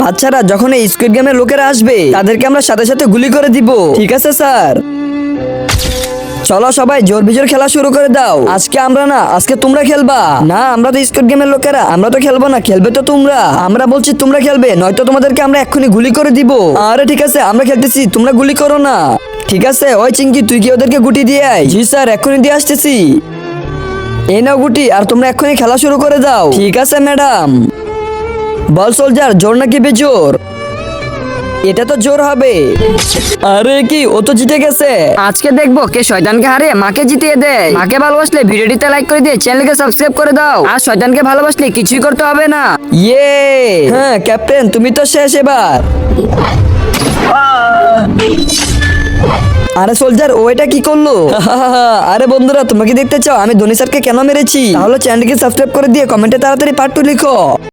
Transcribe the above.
বাচ্চারা যখন এই স্কুইড গেমের লোকেরা আসবে তাদেরকে আমরা সাথে সাথে গুলি করে দিব। ঠিক আছে স্যার, চলো সবাই জোর বিজোর খেলা শুরু করে দাও। আজকে আমরা না, আজকে তোমরা খেলবা। না, আমরা তো স্কুইড গেমের লোকেরা, আমরা তো খেলবো না, খেলবে তো তোমরা। আমরা বলছি তোমরা খেলবে, নয়তো তোমাদেরকে আমরা এক্ষুনি গুলি করে দিব। আরে ঠিক আছে, আমরা খেলতেছি, তোমরা গুলি করো না। ঠিক আছে, ওই চিঙ্কি তুই কি ওদেরকে গুটি দিয়ে আয়। জি স্যার, এক্ষুনি দিয়ে আসতেছি। এই নাও গুটি, আর তোমরা এক্ষুনি খেলা শুরু করে দাও। ঠিক আছে ম্যাডাম। বল সোলজার, জোর নাকি বেজোর? এটা তো জোর হবে। আরে কি, ও তো জিতে গেছে। আজকে দেখবো কে শয়তানকে হারিয়ে মাকে জিতিয়ে দেয়। মাকে ভালোবাসলে ভিডিওটিতে লাইক করে দিয়ে চ্যানেলকে সাবস্ক্রাইব করে দাও। আর শয়তানকে ভালোবাসলে কিছুই করতে হবে না। ইয়ে, হ্যাঁ ক্যাপ্টেন, তুমি তো শেষ এবার। আরে সোলজার, ও এটা কি করলো? আরে বন্ধুরা, তোমরা কি দেখতে চাও আমি ধোনি স্যারকে কেন মেরেছি? তাহলে চ্যানেলকে সাবস্ক্রাইব করে দিয়ে কমেন্টে তাড়াতাড়ি পার্ট 2 লিখো।